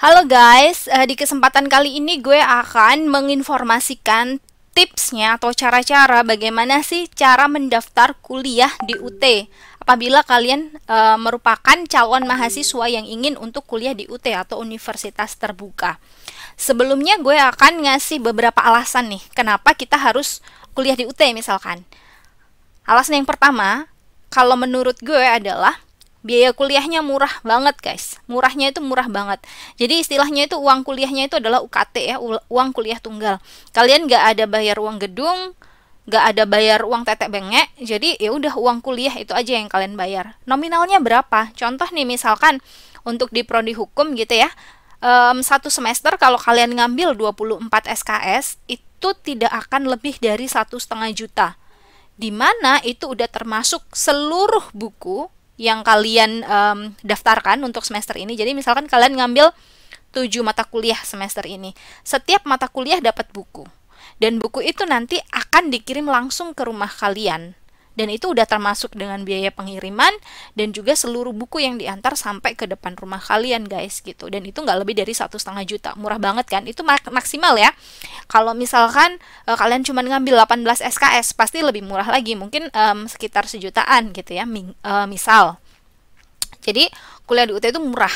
Halo guys, di kesempatan kali ini gue akan menginformasikan tipsnya atau cara-cara bagaimana sih cara mendaftar kuliah di UT apabila kalian merupakan calon mahasiswa yang ingin untuk kuliah di UT atau Universitas Terbuka. Sebelumnya gue akan ngasih beberapa alasan nih, kenapa kita harus kuliah di UT misalkan. Alasan yang pertama, kalau menurut gue adalah biaya kuliahnya murah banget guys. Murahnya itu murah banget. Jadi istilahnya itu uang kuliahnya itu adalah UKT ya, uang kuliah tunggal. Kalian nggak ada bayar uang gedung, nggak ada bayar uang tetek bengek. Jadi ya udah uang kuliah itu aja yang kalian bayar. Nominalnya berapa? Contoh nih misalkan untuk di prodi hukum gitu ya. Satu semester kalau kalian ngambil 24 SKS itu tidak akan lebih dari 1,5 juta, di mana itu udah termasuk seluruh buku yang kalian daftarkan untuk semester ini. Jadi misalkan kalian ngambil 7 mata kuliah semester ini. Setiap mata kuliah dapat buku. Dan buku itu nanti akan dikirim langsung ke rumah kalian. Dan itu udah termasuk dengan biaya pengiriman dan juga seluruh buku yang diantar sampai ke depan rumah kalian guys gitu. Dan itu nggak lebih dari 1,5 juta. Murah banget kan? Itu maksimal ya. Kalau misalkan kalian cuma ngambil 18 SKS pasti lebih murah lagi, mungkin sekitar sejutaan gitu ya, misal. Jadi kuliah di UT itu murah.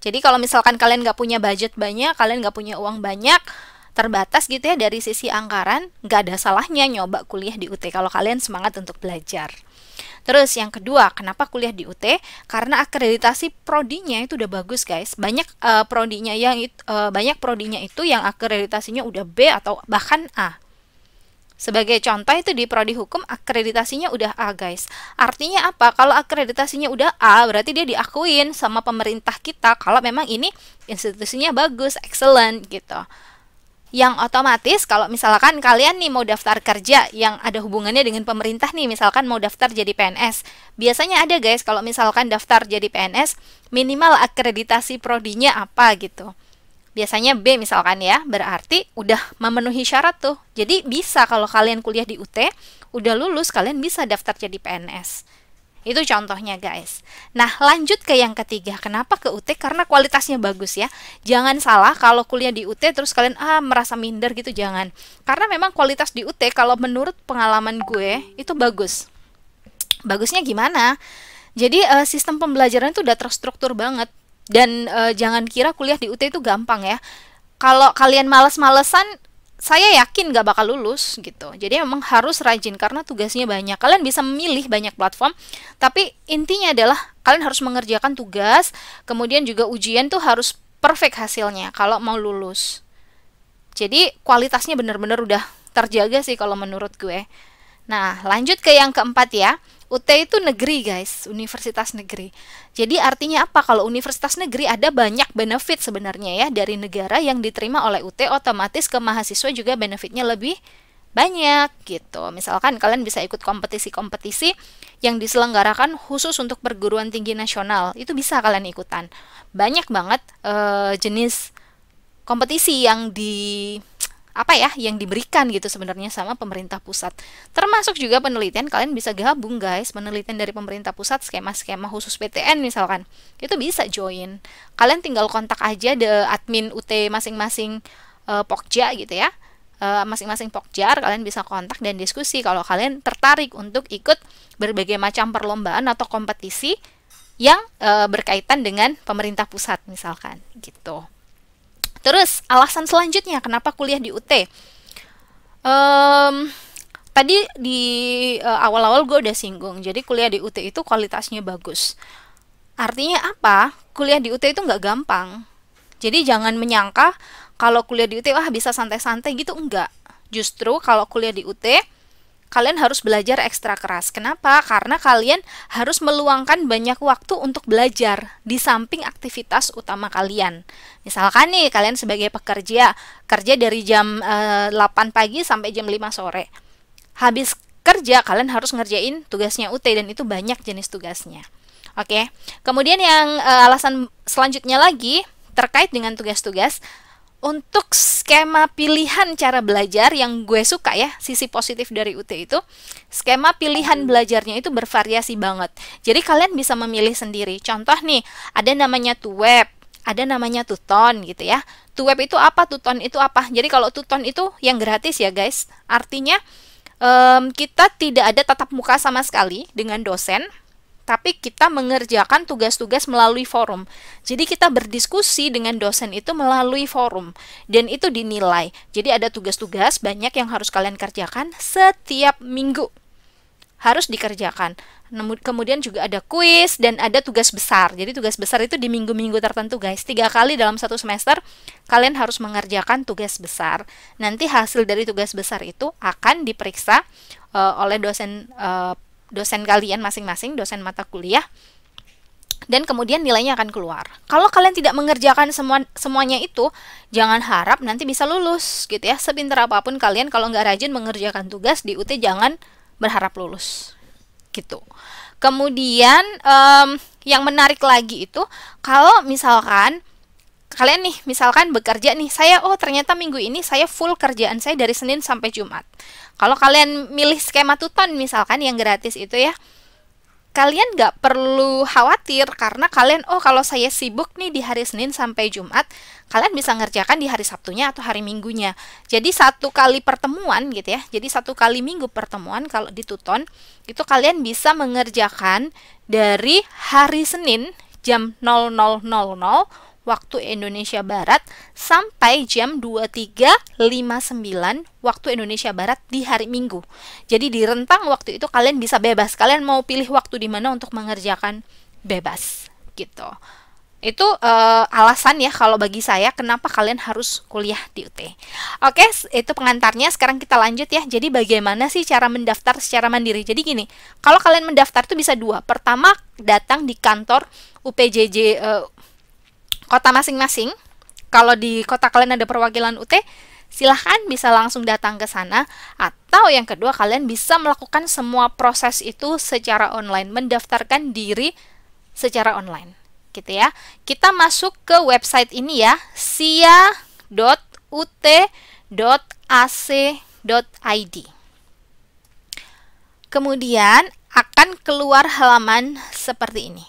Jadi kalau misalkan kalian nggak punya budget banyak, kalian nggak punya uang banyak, terbatas gitu ya dari sisi anggaran, nggak ada salahnya nyoba kuliah di UT kalau kalian semangat untuk belajar. Terus yang kedua, kenapa kuliah di UT? Karena akreditasi prodinya itu udah bagus guys. Banyak prodinya itu yang akreditasinya udah B atau bahkan A. Sebagai contoh itu di prodi hukum akreditasinya udah A guys. Artinya apa? Kalau akreditasinya udah A berarti dia diakuin sama pemerintah kita kalau memang ini institusinya bagus, excellent gitu. Yang otomatis kalau misalkan kalian nih mau daftar kerja yang ada hubungannya dengan pemerintah nih, misalkan mau daftar jadi PNS, biasanya ada guys kalau misalkan daftar jadi PNS minimal akreditasi prodinya apa gitu. Biasanya B misalkan ya, berarti udah memenuhi syarat tuh. Jadi bisa kalau kalian kuliah di UT, udah lulus kalian bisa daftar jadi PNS. Itu contohnya guys. Nah lanjut ke yang ketiga, kenapa ke UT? Karena kualitasnya bagus ya. Jangan salah kalau kuliah di UT terus kalian merasa minder gitu, jangan. Karena memang kualitas di UT kalau menurut pengalaman gue itu bagus. Bagusnya gimana? Jadi sistem pembelajaran itu udah terstruktur banget. Dan jangan kira kuliah di UT itu gampang ya. Kalau kalian males-malesan, saya yakin gak bakal lulus gitu. Jadi memang harus rajin karena tugasnya banyak. Kalian bisa memilih banyak platform, tapi intinya adalah kalian harus mengerjakan tugas, kemudian juga ujian tuh harus perfect hasilnya kalau mau lulus. Jadi kualitasnya benar-benar udah terjaga sih kalau menurut gue. Nah, lanjut ke yang keempat ya. UT itu negeri guys, universitas negeri. Jadi artinya apa? Kalau universitas negeri ada banyak benefit sebenarnya ya dari negara yang diterima oleh UT, otomatis ke mahasiswa juga benefitnya lebih banyak gitu. Misalkan kalian bisa ikut kompetisi-kompetisi yang diselenggarakan khusus untuk perguruan tinggi nasional. Itu bisa kalian ikutan. Banyak banget jenis kompetisi yang diberikan gitu sebenarnya sama pemerintah pusat. Termasuk juga penelitian, kalian bisa gabung guys, penelitian dari pemerintah pusat, skema-skema khusus PTN misalkan. Itu bisa join. Kalian tinggal kontak aja admin UT masing-masing Pokja gitu ya. Masing-masing Pokjar kalian bisa kontak dan diskusi kalau kalian tertarik untuk ikut berbagai macam perlombaan atau kompetisi yang berkaitan dengan pemerintah pusat misalkan gitu. Terus alasan selanjutnya kenapa kuliah di UT? Tadi di awal-awal gue udah singgung, jadi kuliah di UT itu kualitasnya bagus. Artinya apa? Kuliah di UT itu nggak gampang. Jadi jangan menyangka kalau kuliah di UT bisa santai-santai gitu, enggak. Justru kalau kuliah di UT kalian harus belajar ekstra keras. Kenapa? Karena kalian harus meluangkan banyak waktu untuk belajar di samping aktivitas utama kalian. Misalkan nih, kalian sebagai pekerja, kerja dari jam 8 pagi sampai jam 5 sore. Habis kerja, kalian harus ngerjain tugasnya UT dan itu banyak jenis tugasnya. Oke. Kemudian yang alasan selanjutnya lagi terkait dengan tugas-tugas. Untuk skema pilihan cara belajar yang gue suka ya, sisi positif dari UT itu, skema pilihan belajarnya itu bervariasi banget. Jadi kalian bisa memilih sendiri. Contoh nih, ada namanya tuh web, ada namanya Tuton gitu ya. Tuweb itu apa, Tuton itu apa. Jadi kalau Tuton itu yang gratis ya guys, artinya kita tidak ada tatap muka sama sekali dengan dosen, tapi kita mengerjakan tugas-tugas melalui forum. Jadi kita berdiskusi dengan dosen itu melalui forum, dan itu dinilai. Jadi ada tugas-tugas banyak yang harus kalian kerjakan setiap minggu. Harus dikerjakan. Kemudian juga ada kuis dan ada tugas besar. Jadi tugas besar itu di minggu-minggu tertentu guys. 3 kali dalam satu semester kalian harus mengerjakan tugas besar. Nanti hasil dari tugas besar itu akan diperiksa oleh dosen kalian masing-masing, dosen mata kuliah. Dan kemudian nilainya akan keluar. Kalau kalian tidak mengerjakan semuanya itu, jangan harap nanti bisa lulus gitu ya. Sepintar apapun kalian, kalau nggak rajin mengerjakan tugas di UT, jangan berharap lulus gitu. Kemudian yang menarik lagi itu, kalau misalkan kalian nih misalkan bekerja nih, saya ternyata minggu ini saya full kerjaan saya dari Senin sampai Jumat. Kalau kalian milih skema Tuton misalkan yang gratis itu ya, kalian nggak perlu khawatir karena kalian kalau saya sibuk nih di hari Senin sampai Jumat, kalian bisa ngerjakan di hari Sabtunya atau hari Minggunya. Jadi 1 kali pertemuan gitu ya, jadi 1 kali minggu pertemuan kalau di Tuton itu kalian bisa mengerjakan dari hari Senin jam 00.00 waktu Indonesia Barat sampai jam 23.59 waktu Indonesia Barat di hari Minggu. Jadi di rentang waktu itu kalian bisa bebas. Kalian mau pilih waktu di mana untuk mengerjakan, bebas gitu. Itu alasan ya kalau bagi saya kenapa kalian harus kuliah di UT. Oke, itu pengantarnya. Sekarang kita lanjut ya. Jadi bagaimana sih cara mendaftar secara mandiri? Jadi gini, kalau kalian mendaftar itu bisa 2. Pertama, datang di kantor UPJJ kota masing-masing. Kalau di kota kalian ada perwakilan UT, silahkan bisa langsung datang ke sana. Atau yang kedua, kalian bisa melakukan semua proses itu secara online, mendaftarkan diri secara online gitu ya. Kita masuk ke website ini ya, sia.ut.ac.id. Kemudian akan keluar halaman seperti ini.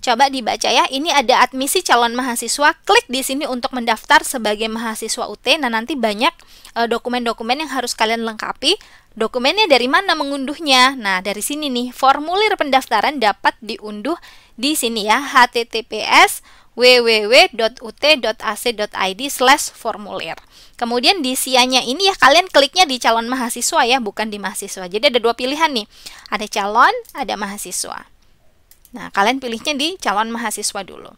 Coba dibaca ya, ini ada admisi calon mahasiswa, klik di sini untuk mendaftar sebagai mahasiswa UT. Nah, nanti banyak dokumen-dokumen yang harus kalian lengkapi. Dokumennya dari mana mengunduhnya? Nah, dari sini nih, formulir pendaftaran dapat diunduh di sini ya, https www.ut.ac.id/formulir. Kemudian di sianya ini ya, kalian kliknya di calon mahasiswa ya, bukan di mahasiswa. Jadi ada 2 pilihan nih, ada calon, ada mahasiswa. Nah, kalian pilihnya di calon mahasiswa dulu.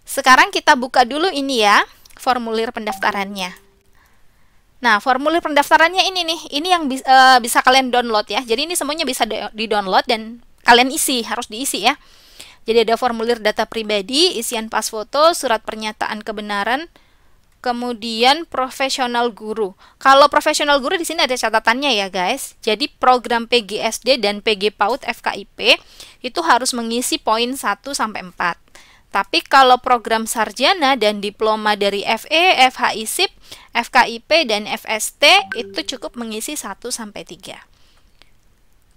Sekarang kita buka dulu ini ya, formulir pendaftarannya. Nah, formulir pendaftarannya ini nih, ini yang bisa kalian download ya. Jadi ini semuanya bisa di-download dan kalian isi, harus diisi ya. Jadi ada formulir data pribadi, isian pas foto, surat pernyataan kebenaran, kemudian profesional guru. Kalau profesional guru di sini ada catatannya ya guys. Jadi program PGSD dan PG PAUD FKIP itu harus mengisi poin 1 sampai 4. Tapi kalau program sarjana dan diploma dari FE, FHISIP, FKIP dan FST itu cukup mengisi 1 sampai 3.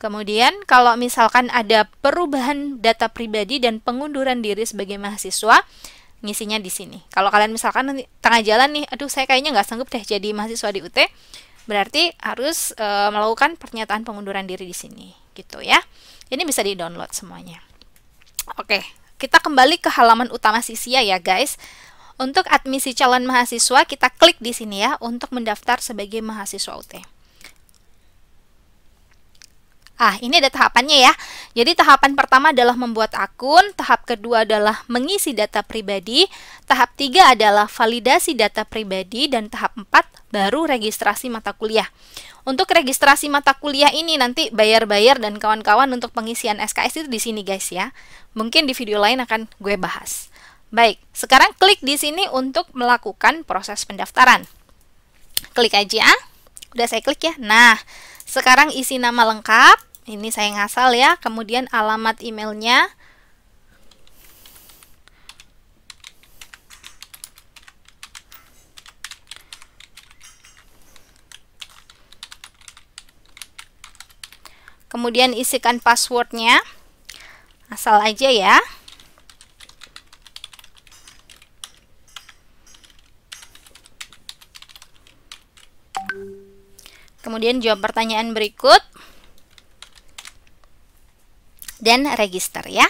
Kemudian kalau misalkan ada perubahan data pribadi dan pengunduran diri sebagai mahasiswa, ngisinya di sini. Kalau kalian misalkan nanti tengah jalan nih, aduh saya kayaknya nggak sanggup deh jadi mahasiswa di UT, berarti harus melakukan pernyataan pengunduran diri di sini, gitu ya. Ini bisa di-download semuanya. Oke, kita kembali ke halaman utama Sisia ya guys. Untuk admisi calon mahasiswa, kita klik di sini ya untuk mendaftar sebagai mahasiswa UT. Ini ada tahapannya ya. Jadi tahapan pertama adalah membuat akun, tahap kedua adalah mengisi data pribadi, tahap 3 adalah validasi data pribadi, dan tahap 4 baru registrasi mata kuliah. Untuk registrasi mata kuliah ini nanti bayar-bayar dan kawan-kawan untuk pengisian SKS itu di sini guys ya. Mungkin di video lain akan gue bahas. Baik, sekarang klik di sini untuk melakukan proses pendaftaran. Klik aja. Udah saya klik ya. Nah, sekarang isi nama lengkap, ini saya ngasal ya, kemudian alamat emailnya, kemudian isikan passwordnya, asal aja ya. Kemudian jawab pertanyaan berikut dan register ya.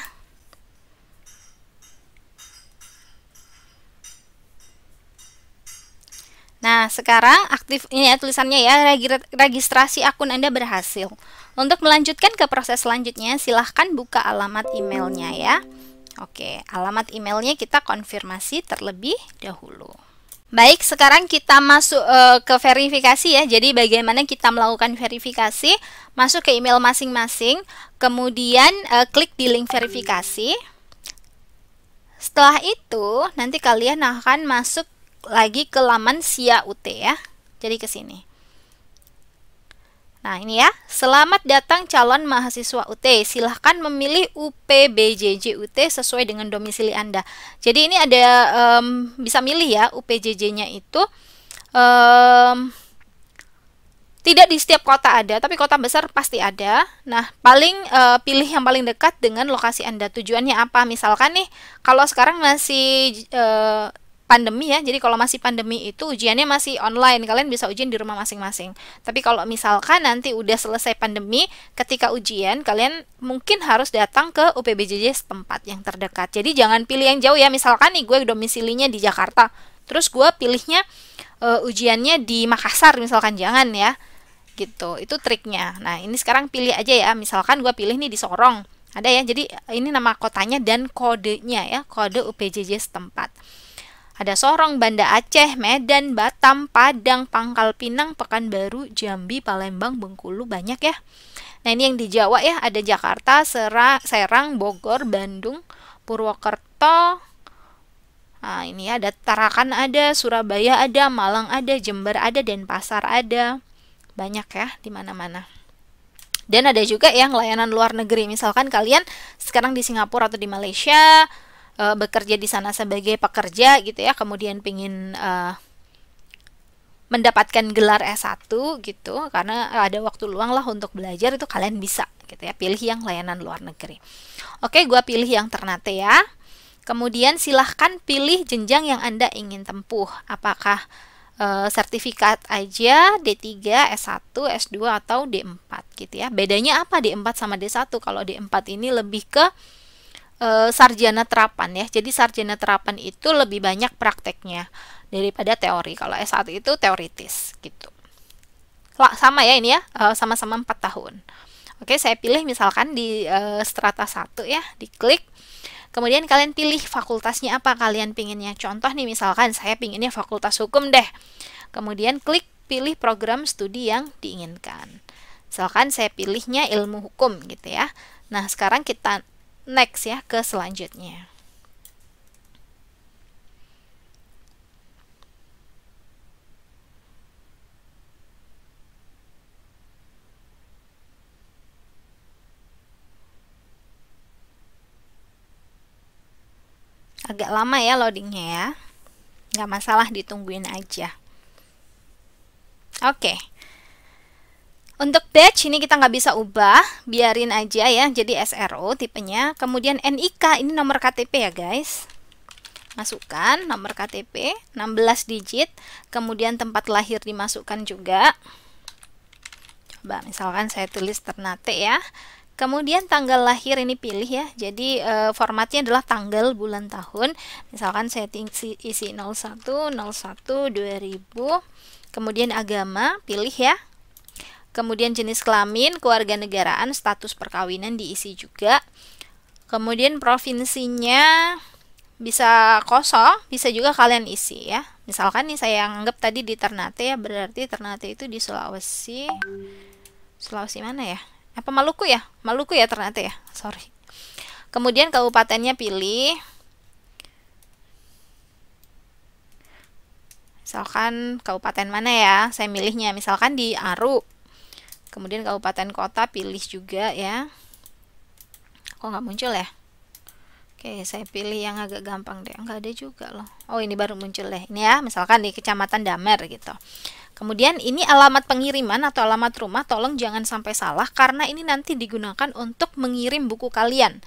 Nah, sekarang aktif ini ya tulisannya ya, registrasi akun Anda berhasil. Untuk melanjutkan ke proses selanjutnya, silahkan buka alamat emailnya ya. Oke, alamat emailnya kita konfirmasi terlebih dahulu. Baik, sekarang kita masuk ke verifikasi ya. Jadi bagaimana kita melakukan verifikasi? Masuk ke email masing-masing, kemudian klik di link verifikasi. Setelah itu, nanti kalian akan masuk lagi ke laman SIA UT ya. Jadi ke sini. Nah, ini ya. Selamat datang calon mahasiswa UT. Silahkan memilih UPBJJ UT sesuai dengan domisili Anda. Jadi ini ada bisa milih ya UPJJ-nya itu tidak di setiap kota ada, tapi kota besar pasti ada. Nah, pilih yang paling dekat dengan lokasi Anda. Tujuannya apa? Misalkan nih, kalau sekarang masih pandemi ya, jadi kalau masih pandemi itu ujiannya masih online, kalian bisa ujian di rumah masing-masing. Tapi kalau misalkan nanti udah selesai pandemi, ketika ujian kalian mungkin harus datang ke UPBJJ setempat yang terdekat. Jadi jangan pilih yang jauh ya. Misalkan nih gue domisilinya di Jakarta, terus gue pilihnya ujiannya di Makassar misalkan, jangan ya. Gitu, itu triknya. Nah, ini sekarang pilih aja ya. Misalkan gue pilih nih di Sorong, ada ya. Jadi ini nama kotanya dan kodenya ya, kode UPJJ setempat. Ada Sorong, Banda Aceh, Medan, Batam, Padang, Pangkal Pinang, Pekanbaru, Jambi, Palembang, Bengkulu, banyak ya. Nah, ini yang di Jawa ya, ada Jakarta, Serang, Bogor, Bandung, Purwokerto. Nah, ini ada Tarakan ada, Surabaya ada, Malang ada, Jember ada, Denpasar ada. Banyak ya, di mana-mana. Dan ada juga yang layanan luar negeri. Misalkan kalian sekarang di Singapura atau di Malaysia, bekerja di sana sebagai pekerja gitu ya, kemudian pingin mendapatkan gelar S1 gitu, karena ada waktu luang lah untuk belajar, itu kalian bisa gitu ya, pilih yang layanan luar negeri. Oke, gua pilih yang Ternate ya. Kemudian silahkan pilih jenjang yang Anda ingin tempuh, apakah sertifikat aja, D3, S1, S2 atau D4 gitu ya. Bedanya apa D4 sama D1? Kalau D4 ini lebih ke sarjana terapan ya. Jadi sarjana terapan itu lebih banyak prakteknya daripada teori. Kalau S1 itu teoritis gitu. Sama ya ini ya, sama-sama 4 tahun. Oke, saya pilih misalkan di strata 1 ya, diklik. Kemudian kalian pilih fakultasnya apa kalian pinginnya. Contoh nih, misalkan saya pinginnya fakultas hukum deh. Kemudian klik pilih program studi yang diinginkan. Misalkan saya pilihnya ilmu hukum gitu ya. Nah, sekarang kita next ya ke selanjutnya. Agak lama ya loadingnya ya. Nggak masalah, ditungguin aja. Oke. Untuk batch ini kita nggak bisa ubah, biarin aja ya, jadi SRO tipenya. Kemudian NIK, ini nomor KTP ya guys. Masukkan nomor KTP, 16 digit. Kemudian tempat lahir dimasukkan juga. Coba misalkan saya tulis Ternate ya. Kemudian tanggal lahir ini pilih ya. Jadi formatnya adalah tanggal, bulan, tahun. Misalkan saya isi 01 01 2000. Kemudian agama pilih ya. Kemudian jenis kelamin, kewarganegaraan, status perkawinan diisi juga. Kemudian provinsinya bisa kosong, bisa juga kalian isi ya. Misalkan nih saya anggap tadi di Ternate ya, berarti Ternate itu di Sulawesi. Sulawesi mana ya? Apa Maluku ya? Maluku ya Ternate ya, sorry. Kemudian kabupatennya pilih. Misalkan kabupaten mana ya? Saya milihnya misalkan di Aru. Kemudian kabupaten kota pilih juga ya. Kok nggak muncul ya? Oke, saya pilih yang agak gampang deh. Nggak ada juga loh. Oh, ini baru muncul deh. Ini ya, misalkan di Kecamatan Damer gitu. Kemudian ini alamat pengiriman atau alamat rumah, tolong jangan sampai salah karena ini nanti digunakan untuk mengirim buku kalian.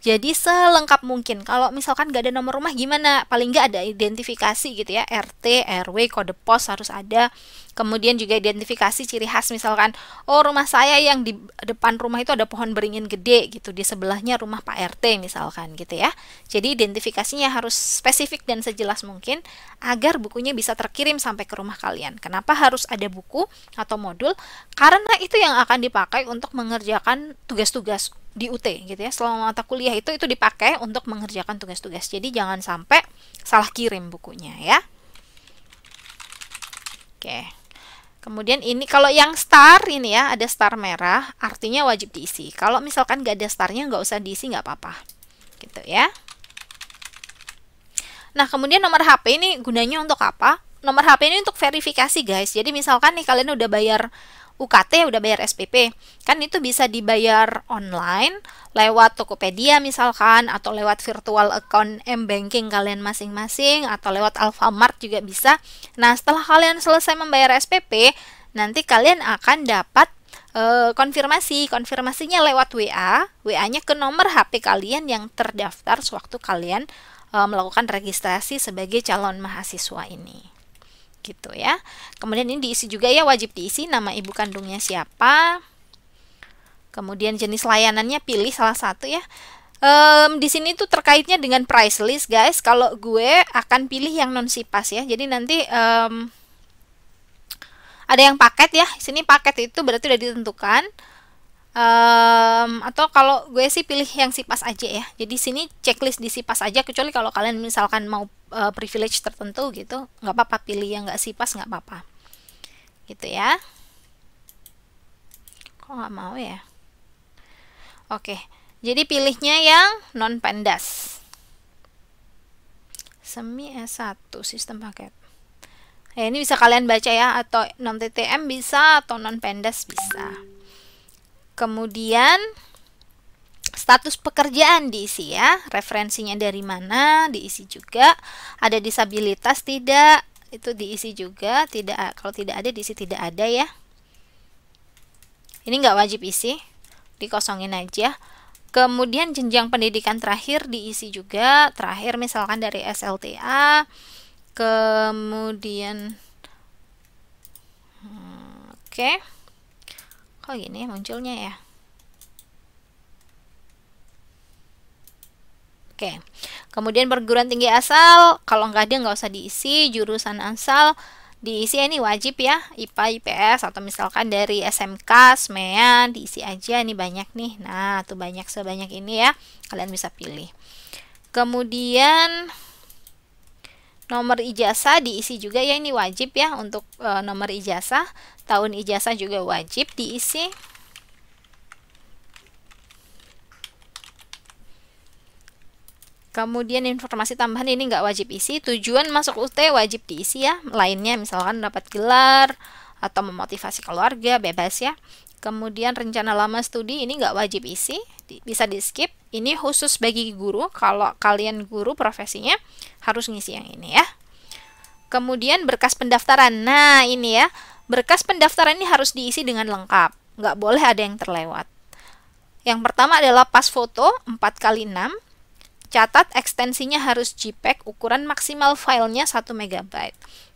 Jadi selengkap mungkin. Kalau misalkan nggak ada nomor rumah gimana? Paling nggak ada identifikasi gitu ya, RT, RW, kode pos harus ada. Kemudian juga identifikasi ciri khas, misalkan, oh rumah saya yang di depan rumah itu ada pohon beringin gede gitu, di sebelahnya rumah Pak RT misalkan gitu ya. Jadi identifikasinya harus spesifik dan sejelas mungkin agar bukunya bisa terkirim sampai ke rumah kalian. Kenapa harus ada buku atau modul? Karena itu yang akan dipakai untuk mengerjakan tugas-tugas di UT gitu ya. Selama mata kuliah itu dipakai untuk mengerjakan tugas-tugas. Jadi jangan sampai salah kirim bukunya ya. Oke. Kemudian ini kalau yang star ini ya, ada star merah, artinya wajib diisi. Kalau misalkan nggak ada starnya, nggak usah diisi, nggak apa-apa. Gitu ya. Nah, kemudian nomor HP ini gunanya untuk apa? Nomor HP ini untuk verifikasi guys. Jadi misalkan nih kalian udah bayar UKT, udah bayar SPP, kan itu bisa dibayar online lewat Tokopedia misalkan, atau lewat virtual account M-Banking kalian masing-masing, atau lewat Alfamart juga bisa. Nah, setelah kalian selesai membayar SPP, nanti kalian akan dapat konfirmasinya lewat WA-nya ke nomor HP kalian yang terdaftar sewaktu kalian melakukan registrasi sebagai calon mahasiswa ini. Gitu ya. Kemudian ini diisi juga ya, wajib diisi nama ibu kandungnya siapa. Kemudian jenis layanannya pilih salah satu ya. Di sini tuh terkaitnya dengan price list guys. Kalau gue akan pilih yang non SIPAS ya. Jadi nanti ada yang paket ya. Sini paket itu berarti udah ditentukan. Atau kalau gue sih pilih yang SIPAS aja ya. Jadi sini checklist di SIPAS aja, kecuali kalau kalian misalkan mau privilege tertentu gitu, nggak apa-apa pilih yang nggak SIPAS, nggak apa-apa gitu ya. Kok nggak mau ya? Oke, jadi pilihnya yang non pendas, semi S1 sistem paket. Ini bisa kalian baca ya, atau non TTM bisa, atau non pendas bisa. Kemudian status pekerjaan diisi ya, referensinya dari mana diisi juga, ada disabilitas tidak, itu diisi juga, tidak, kalau tidak ada diisi tidak ada ya. Ini nggak wajib isi, dikosongin aja. Kemudian jenjang pendidikan terakhir diisi juga, terakhir misalkan dari SLTA, kemudian oke. Kok gini munculnya ya? Oke, kemudian perguruan tinggi asal, kalau nggak ada nggak usah diisi. Jurusan asal diisi, ini wajib ya, IPA, IPS, atau misalkan dari SMK, SMEAN, diisi aja, ini banyak nih. Nah, tuh banyak, sebanyak ini ya, kalian bisa pilih. Kemudian nomor ijazah diisi juga ya, ini wajib ya untuk nomor ijazah. Tahun ijazah juga wajib diisi. Kemudian informasi tambahan ini nggak wajib isi. Tujuan masuk UT wajib diisi ya. Lainnya misalkan dapat gelar atau memotivasi keluarga, bebas ya. Kemudian rencana lama studi ini nggak wajib isi, bisa di skip. Ini khusus bagi guru. Kalau kalian guru profesinya harus ngisi yang ini ya. Kemudian berkas pendaftaran. Nah ini ya, berkas pendaftaran ini harus diisi dengan lengkap. Nggak boleh ada yang terlewat. Yang pertama adalah pas foto 4x6. Catat ekstensinya harus JPEG, ukuran maksimal filenya 1 MB.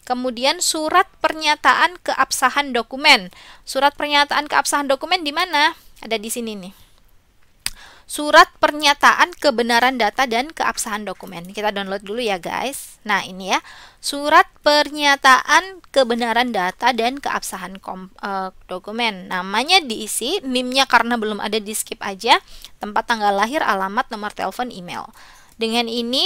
Kemudian surat pernyataan keabsahan dokumen. Surat pernyataan keabsahan dokumen di mana? Ada di sini nih. Surat pernyataan kebenaran data dan keabsahan dokumen. Kita download dulu ya guys. Nah ini ya, surat pernyataan kebenaran data dan keabsahan dokumen. Namanya diisi, NIM-nya karena belum ada di skip aja. Tempat tanggal lahir, alamat, nomor telepon, email. Dengan ini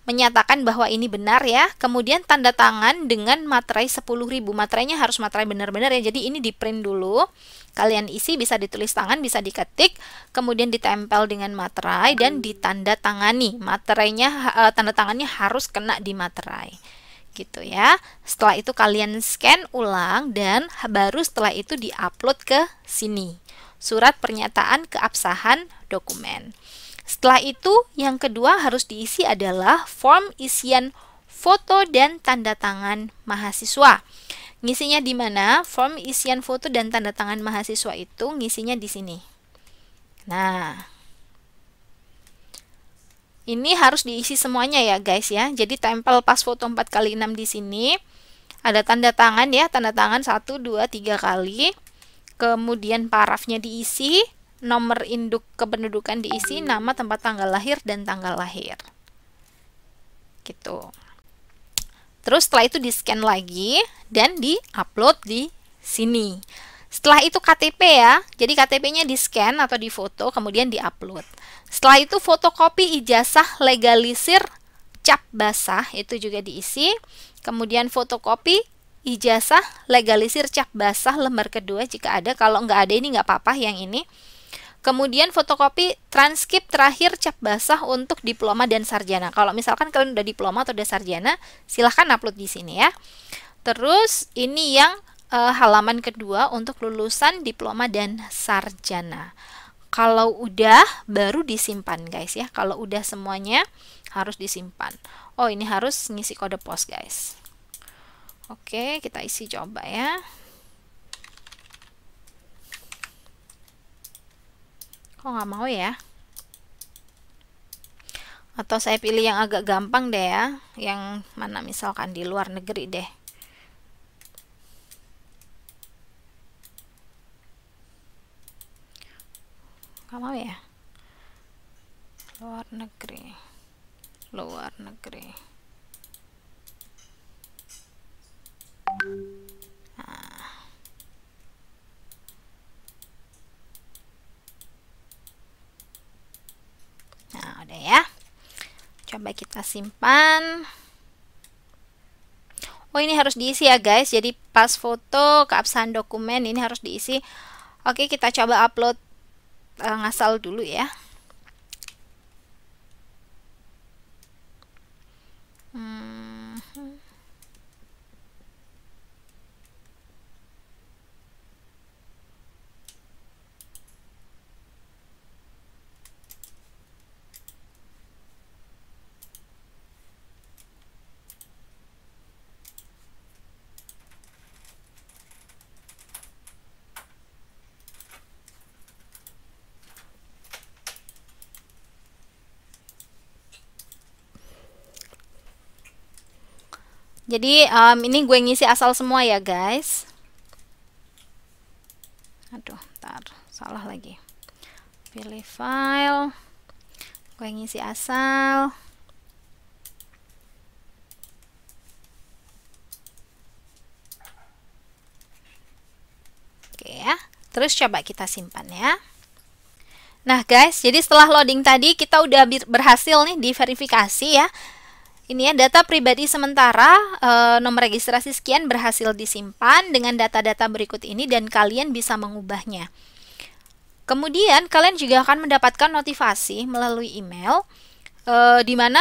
menyatakan bahwa ini benar ya. Kemudian tanda tangan dengan materai 10.000. Materainya harus materai benar-benar ya. Jadi ini di print dulu. Kalian isi, bisa ditulis tangan, bisa diketik, kemudian ditempel dengan materai dan ditanda tangani. Materainya, tanda tangannya harus kena di materai. Gitu ya. Setelah itu kalian scan ulang dan baru setelah itu diupload ke sini. Surat pernyataan keabsahan dokumen. Setelah itu yang kedua harus diisi adalah form isian foto dan tanda tangan mahasiswa. Ngisinya di mana? Form isian foto dan tanda tangan mahasiswa itu ngisinya di sini. Nah, Ini harus diisi semuanya ya guys ya. Jadi tempel pas foto 4x6 di sini. Ada tanda tangan ya, tanda tangan 1, 2, 3 kali. Kemudian parafnya diisi, nomor induk kependudukan diisi, nama, tempat tanggal lahir, dan tanggal lahir. Gitu. Terus setelah itu di-scan lagi dan di-upload di sini. Setelah itu KTP ya. Jadi KTP-nya di-scan atau di-foto kemudian di-upload. Setelah itu fotokopi ijazah legalisir cap basah itu juga diisi. Kemudian fotokopi ijazah legalisir cap basah lembar kedua jika ada. Kalau nggak ada ini nggak apa-apa yang ini. Kemudian fotokopi transkrip terakhir cap basah untuk diploma dan sarjana. Kalau misalkan kalian udah diploma atau udah sarjana, silahkan upload di sini ya. Terus ini yang halaman kedua untuk lulusan diploma dan sarjana. Kalau udah baru disimpan guys ya. Kalau udah semuanya harus disimpan. Oh, ini harus ngisi kode pos guys. Oke, kita isi coba ya. Kok nggak mau ya? Atau saya pilih yang agak gampang deh ya. Yang mana misalkan di luar negeri deh. Nggak mau ya? Luar negeri. Luar negeri. Nah, udah ya. Coba kita simpan. Oh, ini harus diisi ya guys. Jadi pas foto, keabsahan dokumen ini harus diisi. Oke, kita coba upload ngasal dulu ya. Jadi ini gue ngisi asal semua ya guys. Aduh, ntar salah lagi. Pilih file. Gue ngisi asal. Oke ya. Terus coba kita simpan ya. Nah guys, jadi setelah loading tadi kita udah berhasil nih diverifikasi ya. Ini ya data pribadi sementara, nomor registrasi sekian berhasil disimpan dengan data-data berikut ini dan kalian bisa mengubahnya. Kemudian kalian juga akan mendapatkan notifikasi melalui email, di mana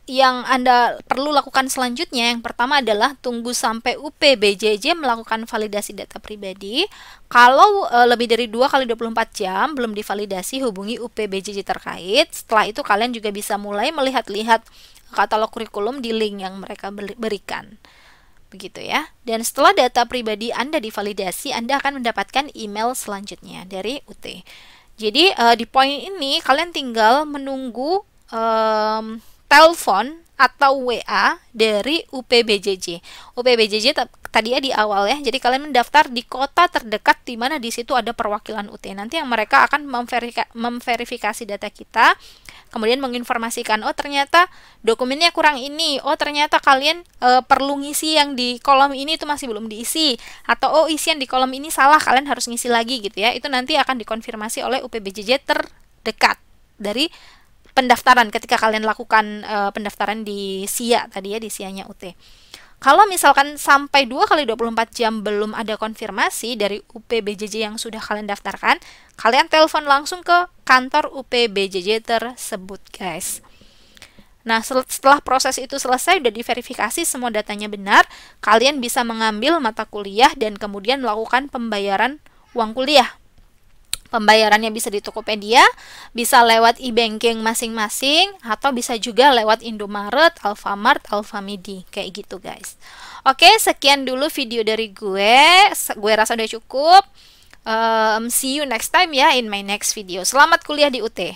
yang Anda perlu lakukan selanjutnya, yang pertama adalah tunggu sampai UPBJJ melakukan validasi data pribadi. Kalau lebih dari 2 kali 24 jam belum divalidasi, hubungi UPBJJ terkait. Setelah itu kalian juga bisa mulai melihat-lihat katalog kurikulum di link yang mereka berikan. Begitu ya. Dan setelah data pribadi Anda divalidasi, Anda akan mendapatkan email selanjutnya dari UT. Jadi di poin ini kalian tinggal menunggu telepon atau WA dari UPBJJ. UPBJJ tadi ya di awal ya. Jadi kalian mendaftar di kota terdekat di mana di situ ada perwakilan UT. Nanti yang mereka akan memverifikasi data kita, kemudian menginformasikan, oh ternyata dokumennya kurang ini, oh ternyata kalian perlu ngisi yang di kolom ini itu masih belum diisi, atau oh isian di kolom ini salah, kalian harus ngisi lagi gitu ya. Itu nanti akan dikonfirmasi oleh UPBJJ terdekat dari pendaftaran ketika kalian lakukan pendaftaran di SIA tadi ya, di SIA-nya UT. Kalau misalkan sampai 2 kali 24 jam belum ada konfirmasi dari UPBJJ yang sudah kalian daftarkan, kalian telepon langsung ke kantor UPBJJ tersebut guys. Nah, setelah proses itu selesai, udah diverifikasi semua datanya benar, kalian bisa mengambil mata kuliah dan kemudian melakukan pembayaran uang kuliah. Pembayarannya bisa di Tokopedia, bisa lewat e-banking masing-masing, atau bisa juga lewat Indomaret, Alfamart, Alfamidi, kayak gitu guys. Oke, sekian dulu video dari gue rasa udah cukup. See you next time ya in my next video. Selamat kuliah di UT.